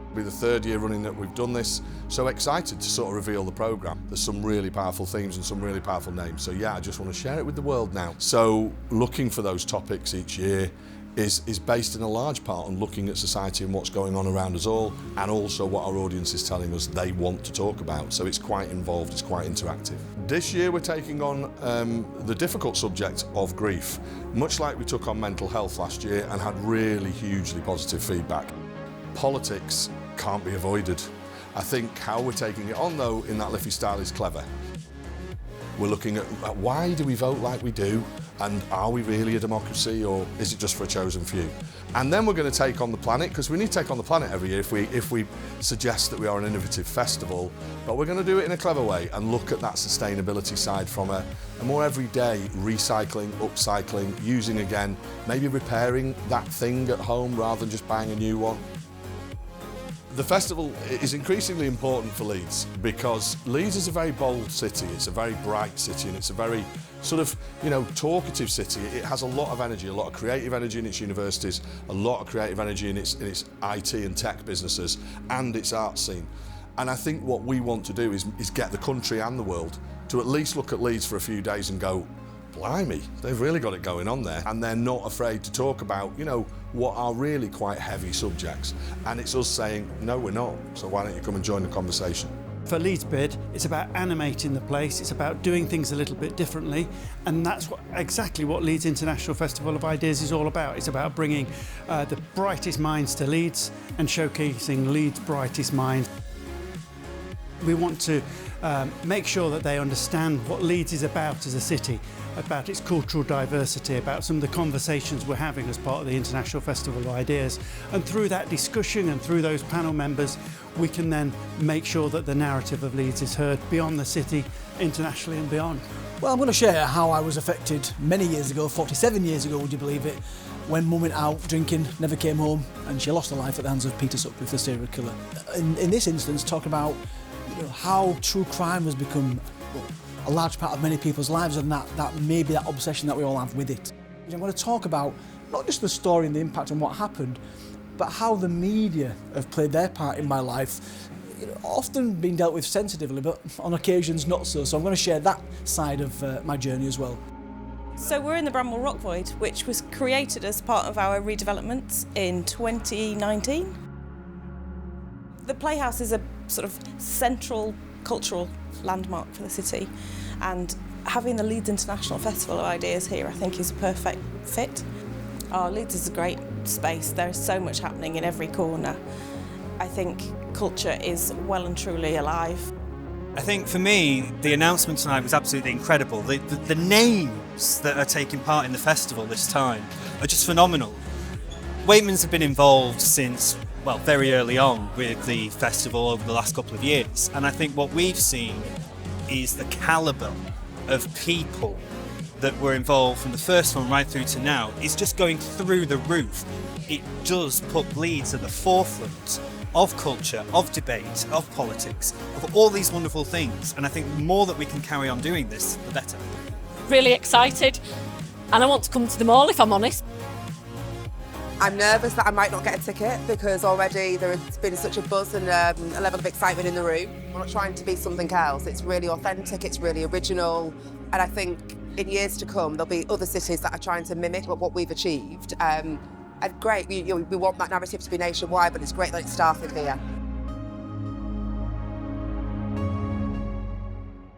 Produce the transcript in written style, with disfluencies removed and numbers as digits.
It'll be the third year running that we've done this, so excited to sort of reveal the programme. There's some really powerful themes and some really powerful names, so yeah, I just want to share it with the world now. So looking for those topics each year is based in a large part on looking at society and what's going on around us all, and also what our audience is telling us they want to talk about. So it's quite involved, it's quite interactive. This year we're taking on the difficult subject of grief, much like we took on mental health last year and had really hugely positive feedback. Politics can't be avoided. I think how we're taking it on though in that Liffey style is clever. We're looking at why do we vote like we do, and are we really a democracy, or is it just for a chosen few? And then we're going to take on the planet, because we need to take on the planet every year if we suggest that we are an innovative festival, but we're going to do it in a clever way and look at that sustainability side from a more everyday recycling, upcycling, using again, maybe repairing that thing at home rather than just buying a new one. The festival is increasingly important for Leeds because Leeds is a very bold city, it's a very bright city, and it's a very sort of, talkative city. It has a lot of energy, a lot of creative energy in its universities, a lot of creative energy in its IT and tech businesses and its art scene. And I think what we want to do is get the country and the world to at least look at Leeds for a few days and go, blimey, they've really got it going on there. And they're not afraid to talk about, what are really quite heavy subjects. And it's us saying, no, we're not. So why don't you come and join the conversation? For Leeds Bid, it's about animating the place, it's about doing things a little bit differently, and that's exactly what Leeds International Festival of Ideas is all about. It's about bringing the brightest minds to Leeds and showcasing Leeds' brightest minds. We want to make sure that they understand what Leeds is about as a city, about its cultural diversity, about some of the conversations we're having as part of the International Festival of Ideas. And through that discussion and through those panel members, we can then make sure that the narrative of Leeds is heard beyond the city, internationally and beyond. Well, I'm going to share how I was affected many years ago, 47 years ago, would you believe it, when Mum went out drinking, never came home, and she lost her life at the hands of Peter Sutcliffe, the serial killer. In this instance, talk about how true crime has become a large part of many people's lives, and that maybe that obsession that we all have with it. I'm going to talk about not just the story and the impact on what happened, but how the media have played their part in my life. Often been dealt with sensitively, but on occasions not so. So I'm going to share that side of my journey as well. So we're in the Bramwell Rock Void, which was created as part of our redevelopment in 2019. The Playhouse is a sort of central cultural landmark for the city, and having the Leeds International Festival of Ideas here I think is a perfect fit. Leeds is a great space, there is so much happening in every corner. I think culture is well and truly alive. I think for me, the announcement tonight was absolutely incredible. The names that are taking part in the festival this time are just phenomenal. Waitmans have been involved since, well, very early on with the festival over the last couple of years. And I think what we've seen is the calibre of people that were involved from the first one right through to now is just going through the roof. It does put Leeds at the forefront of culture, of debate, of politics, of all these wonderful things. And I think the more that we can carry on doing this, the better. Really excited, and I want to come to them all if I'm honest. I'm nervous that I might not get a ticket because already there has been such a buzz and a level of excitement in the room. We're not trying to be something else. It's really authentic, it's really original, and I think in years to come there'll be other cities that are trying to mimic what we've achieved. And great, we want that narrative to be nationwide, but it's great that it started here.